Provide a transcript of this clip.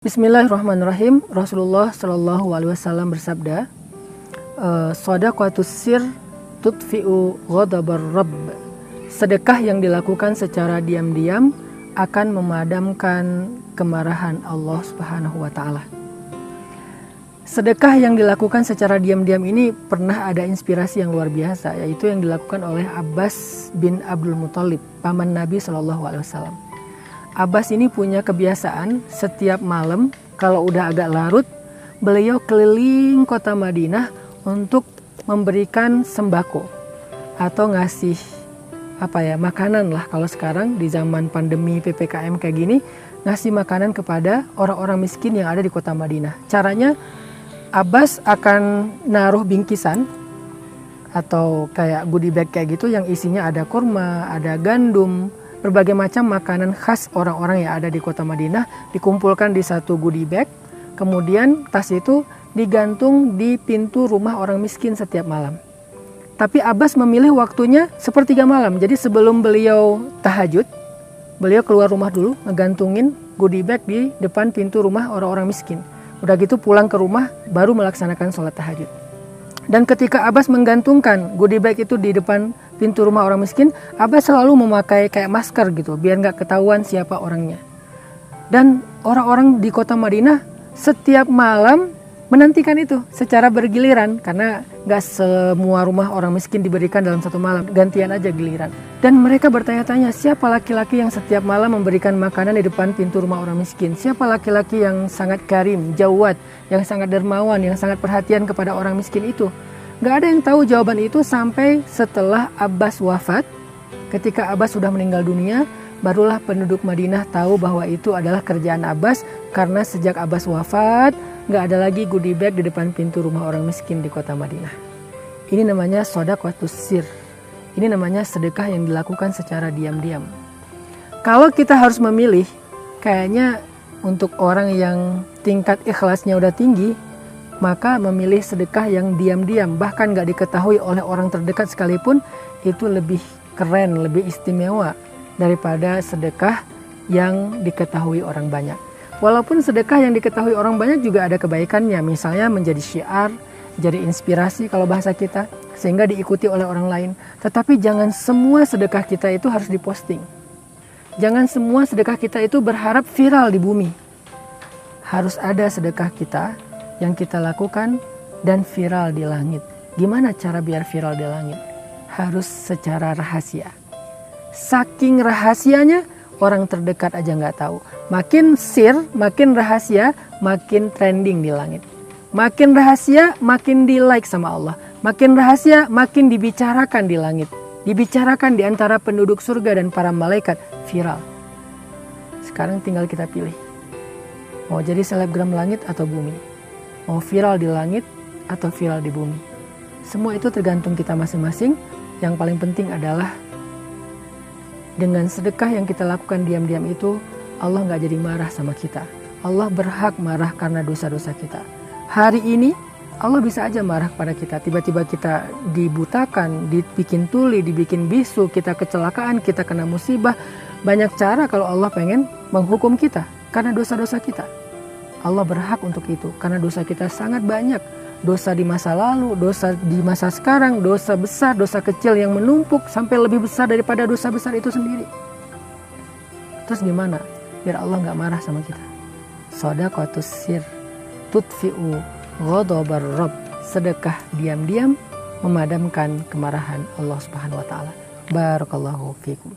Bismillahirrahmanirrahim. Rasulullah Shallallahu Alaihi Wasallam bersabda, "Shadaqatus sir tutfi'u ghadabar Rabb." Sedekah yang dilakukan secara diam-diam akan memadamkan kemarahan Allah Subhanahu wa Ta'ala. Sedekah yang dilakukan secara diam-diam ini pernah ada inspirasi yang luar biasa, yaitu yang dilakukan oleh Abbas bin Abdul Muthalib, paman Nabi Shallallahu Alaihi Wasallam. Abbas ini punya kebiasaan setiap malam kalau udah agak larut, beliau keliling kota Madinah untuk memberikan sembako atau ngasih makanan lah, kalau sekarang di zaman pandemi PPKM kayak gini, ngasih makanan kepada orang-orang miskin yang ada di kota Madinah. Caranya Abbas akan naruh bingkisan atau kayak goodie bag kayak gitu yang isinya ada kurma, ada gandum, berbagai macam makanan khas orang-orang yang ada di kota Madinah dikumpulkan di satu goodie bag. Kemudian tas itu digantung di pintu rumah orang miskin setiap malam. Tapi Abbas memilih waktunya sepertiga malam. Jadi sebelum beliau tahajud, beliau keluar rumah dulu, ngegantungin goodie bag di depan pintu rumah orang-orang miskin. Udah gitu pulang ke rumah baru melaksanakan sholat tahajud. Dan ketika Abbas menggantungkan goodie bag itu di depan pintu rumah orang miskin, Abbas selalu memakai kayak masker gitu, biar nggak ketahuan siapa orangnya. Dan orang-orang di kota Madinah setiap malam menantikan itu secara bergiliran, karena nggak semua rumah orang miskin diberikan dalam satu malam, gantian aja giliran. Dan mereka bertanya-tanya, siapa laki-laki yang setiap malam memberikan makanan di depan pintu rumah orang miskin? Siapa laki-laki yang sangat karim, jawad, yang sangat dermawan, yang sangat perhatian kepada orang miskin itu? Gak ada yang tahu jawaban itu sampai setelah Abbas wafat. Ketika Abbas sudah meninggal dunia, barulah penduduk Madinah tahu bahwa itu adalah kerjaan Abbas, karena sejak Abbas wafat, gak ada lagi goodie bag di depan pintu rumah orang miskin di kota Madinah. Ini namanya shadaqatus sir. Ini namanya sedekah yang dilakukan secara diam-diam. Kalau kita harus memilih, kayaknya untuk orang yang tingkat ikhlasnya udah tinggi, maka memilih sedekah yang diam-diam, bahkan gak diketahui oleh orang terdekat sekalipun, itu lebih keren, lebih istimewa daripada sedekah yang diketahui orang banyak. Walaupun sedekah yang diketahui orang banyak juga ada kebaikannya, misalnya menjadi syiar, jadi inspirasi kalau bahasa kita, sehingga diikuti oleh orang lain. Tetapi jangan semua sedekah kita itu harus diposting. Jangan semua sedekah kita itu berharap viral di bumi. Harus ada sedekah kita yang kita lakukan dan viral di langit. Gimana cara biar viral di langit? Harus secara rahasia. Saking rahasianya, orang terdekat aja nggak tahu. Makin sir, makin rahasia, makin trending di langit. Makin rahasia, makin di like sama Allah. Makin rahasia, makin dibicarakan di langit. Dibicarakan di antara penduduk surga dan para malaikat, viral. Sekarang tinggal kita pilih. Mau jadi selebgram langit atau bumi? Mau viral di langit atau viral di bumi? Semua itu tergantung kita masing-masing. Yang paling penting adalah dengan sedekah yang kita lakukan diam-diam itu, Allah gak jadi marah sama kita. Allah berhak marah karena dosa-dosa kita. Hari ini Allah bisa aja marah kepada kita. Tiba-tiba kita dibutakan, dibikin tuli, dibikin bisu, kita kecelakaan, kita kena musibah. Banyak cara kalau Allah pengen menghukum kita karena dosa-dosa kita. Allah berhak untuk itu karena dosa kita sangat banyak. Dosa di masa lalu, dosa di masa sekarang, dosa besar, dosa kecil yang menumpuk sampai lebih besar daripada dosa besar itu sendiri. Terus gimana biar Allah gak marah sama kita? Shadaqatus sir tutfi'u ghadabar Rabb. Sedekah diam-diam memadamkan kemarahan Allah Subhanahu wa Ta'ala. Barakallahu fikum.